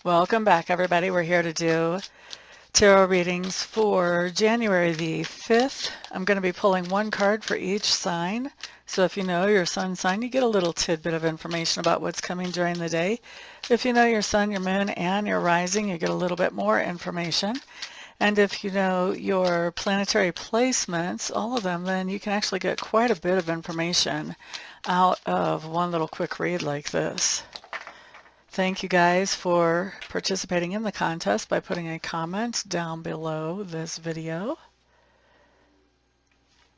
Welcome back, everybody. We're here to do tarot readings for January the 5th. I'm going to be pulling one card for each sign. So if you know your sun sign, you get a little tidbit of information about what's coming during the day. If you know your sun, your moon, and your rising, you get a little bit more information. And if you know your planetary placements, all of them, then you can actually get quite a bit of information out of one little quick read like this. Thank you guys for participating in the contest by putting a comment down below this video.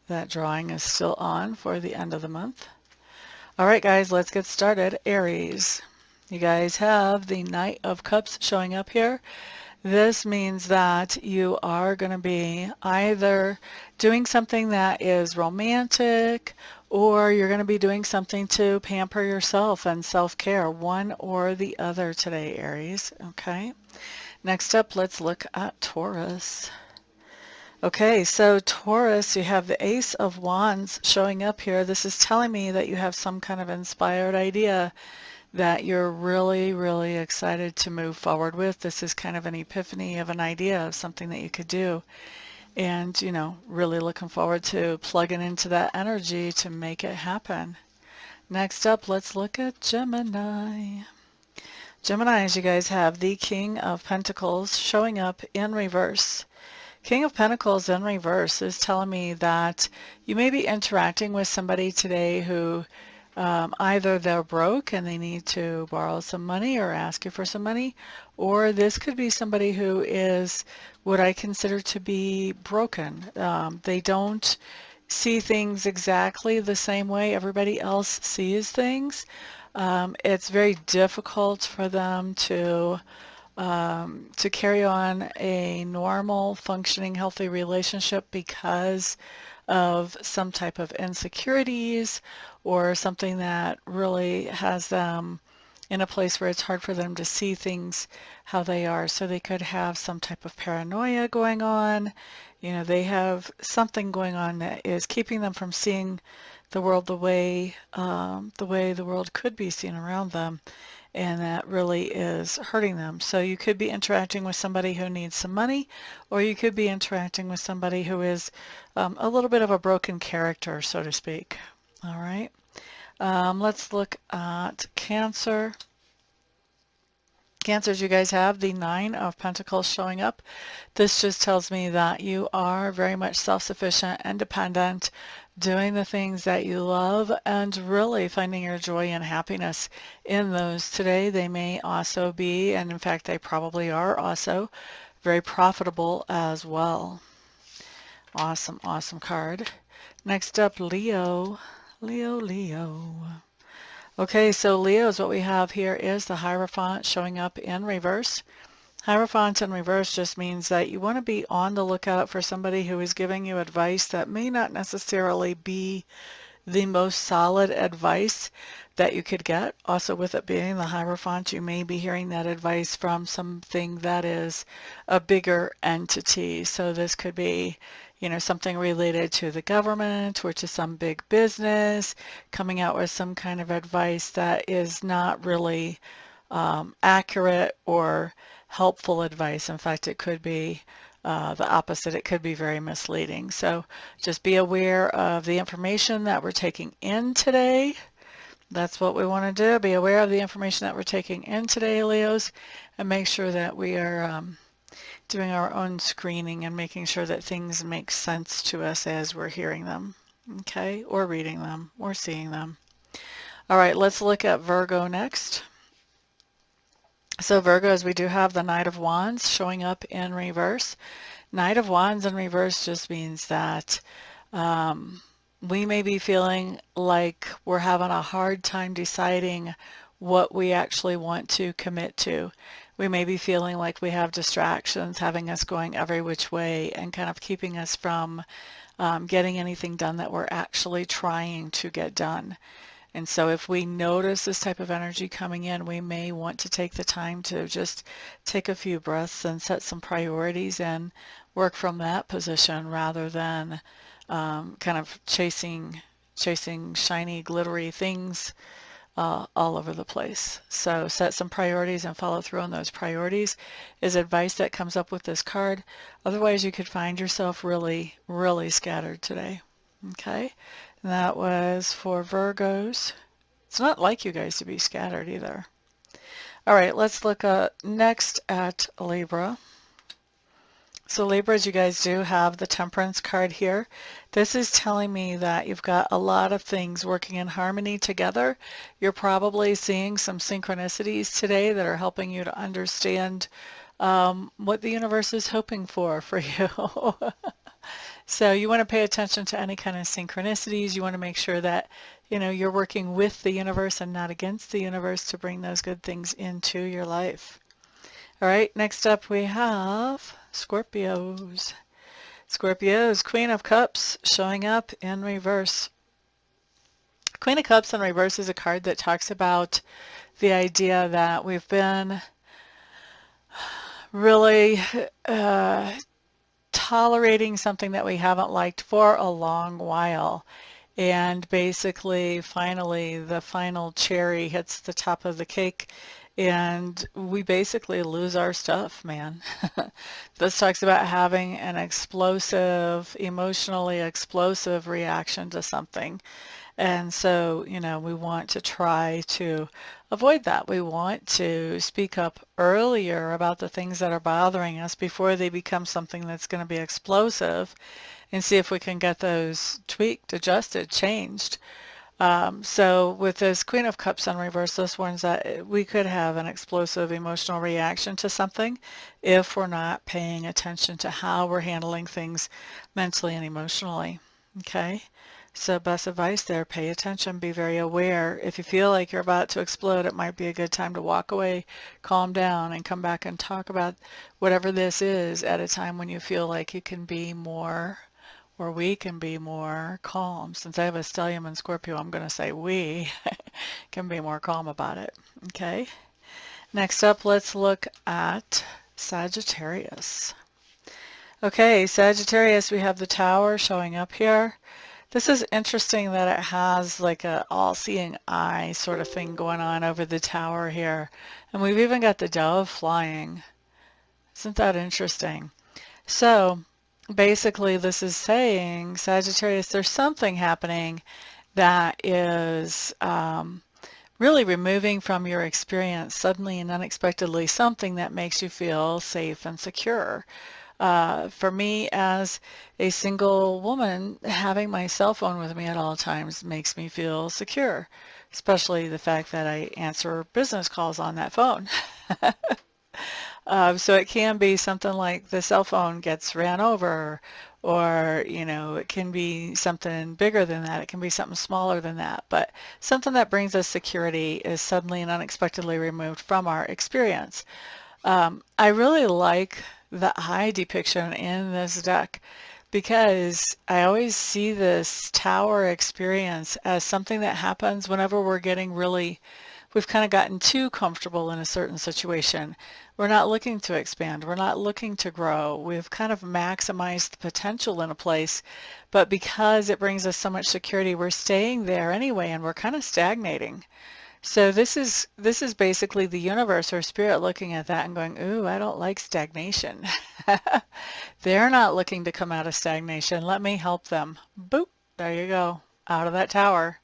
That drawing is still on for the end of the month. All right, guys, let's get started. Aries, you guys have the Knight of Cups showing up here. This means that you are going to be either doing something that is romantic, or you're going to be doing something to pamper yourself and self-care, one or the other today, Aries. Okay. Next up, let's look at Taurus. Okay, so Taurus, you have the Ace of Wands showing up here. This is telling me that you have some kind of inspired idea that you're really, really excited to move forward with. This is kind of an epiphany of an idea of something that you could do. And, you know, really looking forward to plugging into that energy to make it happen. Next up, let's look at Gemini. Geminis, you guys have the King of Pentacles showing up in reverse. King of Pentacles in reverse is telling me that you may be interacting with somebody today who either they're broke and they need to borrow some money or ask you for some money, or this could be somebody who is what I consider to be broken. They don't see things exactly the same way everybody else sees things. It's very difficult for them to carry on a normal, functioning, healthy relationship because of some type of insecurities or something that really has them in a place where it's hard for them to see things how they are. So they could have some type of paranoia going on. You know, they have something going on that is keeping them from seeing the world the way the world could be seen around them, and that really is hurting them. So you could be interacting with somebody who needs some money, or you could be interacting with somebody who is a little bit of a broken character, so to speak. All right. Let's look at Cancer. Cancers, you guys have the Nine of Pentacles showing up. This just tells me that you are very much self-sufficient, independent, doing the things that you love, and really finding your joy and happiness in those today. They may also be, and in fact they probably are also, very profitable as well. Awesome, awesome card. Next up, Leo. Leo. Okay, so Leo's what we have here is the Hierophant showing up in reverse. Hierophant in reverse just means that you want to be on the lookout for somebody who is giving you advice that may not necessarily be the most solid advice that you could get. Also, with it being the Hierophant, you may be hearing that advice from something that is a bigger entity. So this could be, you know, something related to the government or to some big business, coming out with some kind of advice that is not really accurate or helpful advice. In fact, it could be the opposite. It could be very misleading. So just be aware of the information that we're taking in today. That's what we want to do. Be aware of the information that we're taking in today, Leos, and make sure that we are doing our own screening and making sure that things make sense to us as we're hearing them, okay, or reading them or seeing them. All right, let's look at Virgo next. So Virgos, we do have the Knight of Wands showing up in reverse. Knight of Wands in reverse just means that we may be feeling like we're having a hard time deciding what we actually want to commit to. We may be feeling like we have distractions having us going every which way and kind of keeping us from getting anything done that we're actually trying to get done. And so if we notice this type of energy coming in, we may want to take the time to just take a few breaths and set some priorities and work from that position rather than kind of chasing shiny, glittery things all over the place. So set some priorities and follow through on those priorities is advice that comes up with this card. Otherwise, you could find yourself really, really scattered today. Okay? And that was for Virgos. It's not like you guys to be scattered either. All right, let's look next at Libra. So Libras, you guys do have the Temperance card here. This is telling me that you've got a lot of things working in harmony together. You're probably seeing some synchronicities today that are helping you to understand what the universe is hoping for you. So you want to pay attention to any kind of synchronicities. You want to make sure that, you know, you're working with the universe and not against the universe to bring those good things into your life. All right, next up we have Scorpios. Scorpios, Queen of Cups showing up in reverse. Queen of Cups in reverse is a card that talks about the idea that we've been really tolerating something that we haven't liked for a long while. And basically, finally, the final cherry hits the top of the cake and we basically lose our stuff, man. This talks about having an explosive, emotionally explosive reaction to something. And so, you know, we want to try to avoid that. We want to speak up earlier about the things that are bothering us before they become something that's going to be explosive and see if we can get those tweaked, adjusted, changed. So with this Queen of Cups in reverse, this warns that we could have an explosive emotional reaction to something if we're not paying attention to how we're handling things mentally and emotionally. Okay? So best advice there, pay attention, be very aware. If you feel like you're about to explode, it might be a good time to walk away, calm down, and come back and talk about whatever this is at a time when you feel like you can be more, or we can be more calm. Since I have a stellium and Scorpio, I'm going to say we can be more calm about it. Okay? Next up, let's look at Sagittarius. Okay, Sagittarius, we have the Tower showing up here. This is interesting that it has like a all-seeing eye sort of thing going on over the tower here. And we've even got the dove flying. Isn't that interesting? So basically this is saying, Sagittarius, there's something happening that is really removing from your experience suddenly and unexpectedly something that makes you feel safe and secure. For me as a single woman, having my cell phone with me at all times makes me feel secure, especially the fact that I answer business calls on that phone. So it can be something like the cell phone gets ran over, or, you know, it can be something bigger than that. It can be something smaller than that. But something that brings us security is suddenly and unexpectedly removed from our experience. I really like the eye depiction in this deck because I always see this tower experience as something that happens whenever we're getting really, we've kind of gotten too comfortable in a certain situation. We're not looking to expand. We're not looking to grow. We've kind of maximized the potential in a place, but because it brings us so much security, we're staying there anyway, and we're kind of stagnating. So this is basically the universe or spirit looking at that and going, ooh, I don't like stagnation. They're not looking to come out of stagnation. Let me help them. Boop, there you go, out of that tower.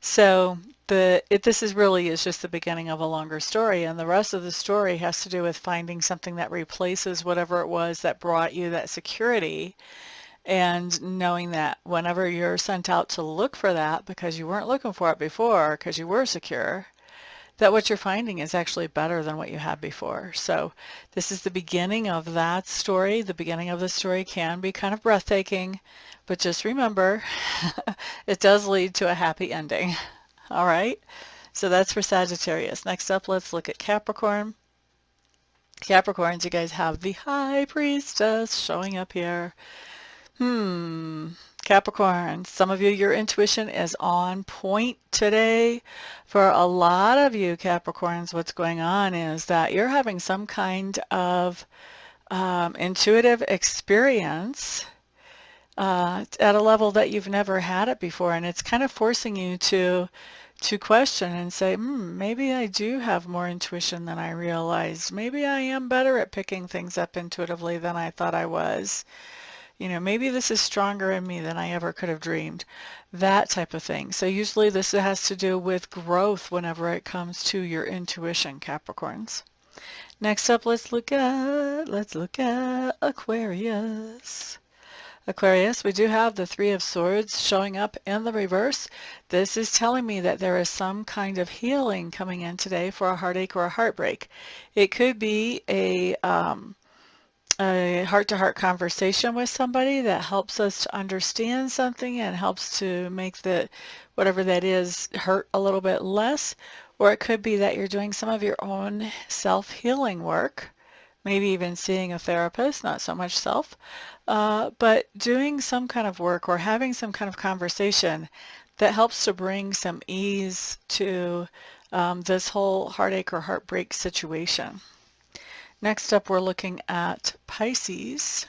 So this is really is just the beginning of a longer story, and the rest of the story has to do with finding something that replaces whatever it was that brought you that security, and knowing that whenever you're sent out to look for that because you weren't looking for it before because you were secure, that what you're finding is actually better than what you had before. So this is the beginning of that story. The beginning of the story can be kind of breathtaking, but just remember, it does lead to a happy ending. All right, so that's for Sagittarius. Next up, let's look at Capricorn. Capricorns, you guys have the High Priestess showing up here. Capricorn, some of you, your intuition is on point today. For a lot of you Capricorns, what's going on is that you're having some kind of intuitive experience at a level that you've never had it before, and it's kind of forcing you to to question and say, maybe I do have more intuition than I realized. Maybe I am better at picking things up intuitively than I thought I was. You know, maybe this is stronger in me than I ever could have dreamed. That type of thing. So usually this has to do with growth whenever it comes to your intuition, Capricorns. Next up, let's look at Aquarius. Aquarius, we do have the Three of Swords showing up in the reverse. This is telling me that there is some kind of healing coming in today for a heartache or a heartbreak. It could be a heart-to-heart conversation with somebody that helps us to understand something and helps to make the whatever that is hurt a little bit less. Or it could be that you're doing some of your own self-healing work, maybe even seeing a therapist, not so much self, but doing some kind of work or having some kind of conversation that helps to bring some ease to this whole heartache or heartbreak situation. Next up, we're looking at Pisces.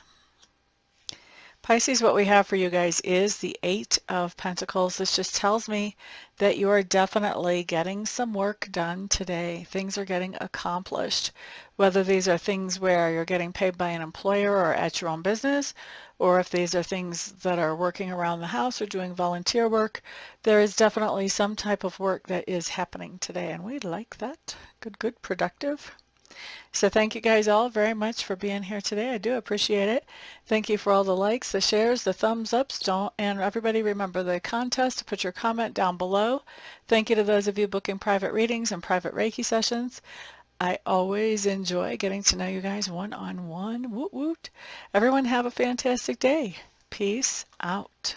Pisces, what we have for you guys is the Eight of Pentacles. This just tells me that you are definitely getting some work done today. Things are getting accomplished. Whether these are things where you're getting paid by an employer or at your own business, or if these are things that are working around the house or doing volunteer work, there is definitely some type of work that is happening today, and we like that. Good, productive. So thank you guys all very much for being here today. I do appreciate it. Thank you for all the likes, the shares, the thumbs ups. And everybody remember the contest to put your comment down below. Thank you to those of you booking private readings and private Reiki sessions. I always enjoy getting to know you guys one-on-one. Woot woot. Everyone have a fantastic day. Peace out.